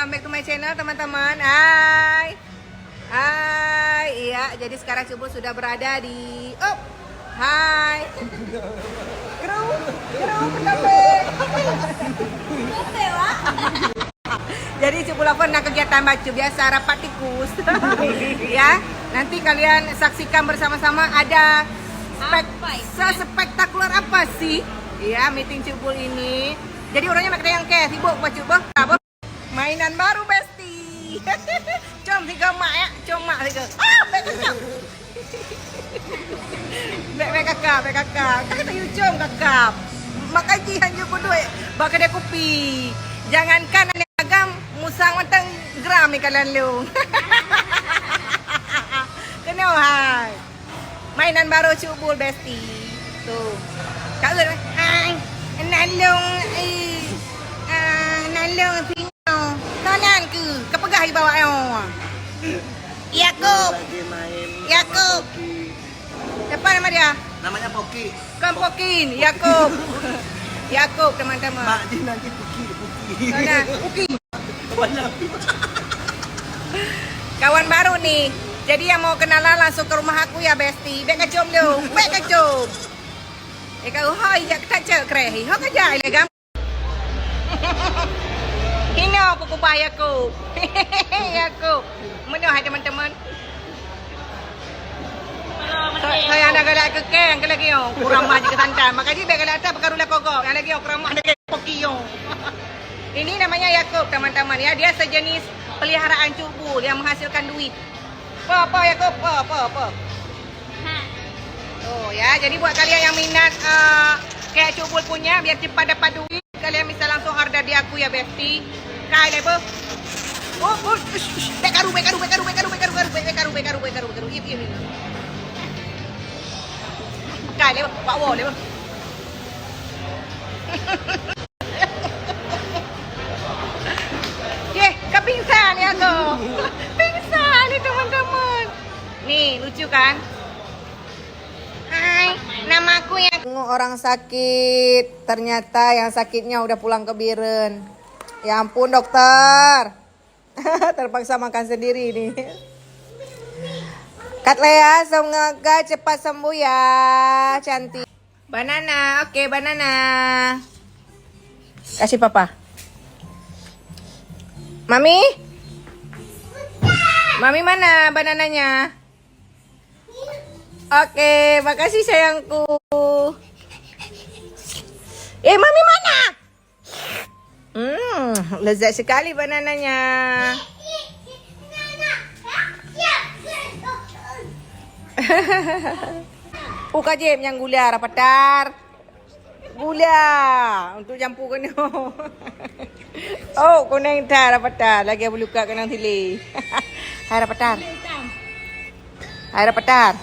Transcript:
welcome back to my channel teman-teman. Hai. Iya, jadi sekarang Cubul sudah berada di hai. Kru, pendamping. Jadi Cubul pernah kegiatan baca biasa rapat tikus. Ya, nanti kalian saksikan bersama-sama ada spektakuler apa sih? Ya, meeting Cubul ini. Jadi orangnya pakai yang kayak sibuk baca apa? Mainan baru Besti. Jom tiga mak ya, jom mak tiga. Bek kakak. Kakak tak jom kakak. Makan jihan je duit. Baka dia kopi. Jangankan ane agam musang matang gram ni kalian lu. Kena hai. Mainan baru Cubul Besti. Tuh. Kak Ul, hai. Nalung sino. Tanan ke? Kepegah di bawah yo. Yakub. Siapa nama dia? Namanya Poki. Kan Pokin, Yakub. Yakub teman-teman. Mak dia nanti Poki. Mana? Poki. Banyak. Kawan baru nih. Jadi yang mau kenalan langsung ke rumah aku ya Besti. Bek kacom lu. Bek kacom. Kau hai jak tak cek krehi. Hok aja legam. Hino kuku Yakub. Yakub. Mana hai teman-teman? Saya ada galak ke keng ke lagi yo. Kurang mah ke santan. Makanya bek galak atas perkarula kogok. Yang lagi yo kurang mah ada Pokiyo. Ini namanya Yakub teman-teman ya. Dia sejenis peliharaan Cubul yang menghasilkan duit. Apa Yakub? Apa? Oh ya, jadi buat kalian yang minat kayak Cubul punya biar cepat dapat duit, kalian bisa langsung order di aku ya Besti. Kai deh, bekaru. Iya. Kai deh, Pak Wo deh. Kepingsan ya kok. Pingsan nih teman-teman. Nih, lucu kan? Hai, nama aku ya. Orang sakit, ternyata yang sakitnya udah pulang ke Biren. Ya ampun dokter. Terpaksa makan sendiri nih. Kak Lea, semoga cepat sembuh ya, cantik. Banana, oke banana. Kasih papa. Mami? Mami mana banananya? Oke, makasih sayangku. Mami mana? Lezat sekali banananya. Kajem yang gula rapatar. Gula untuk campur kena. Oh, kuning dah rapatar. Lagi boleh buka kena tili. Hai rapatar. Hai rapatar.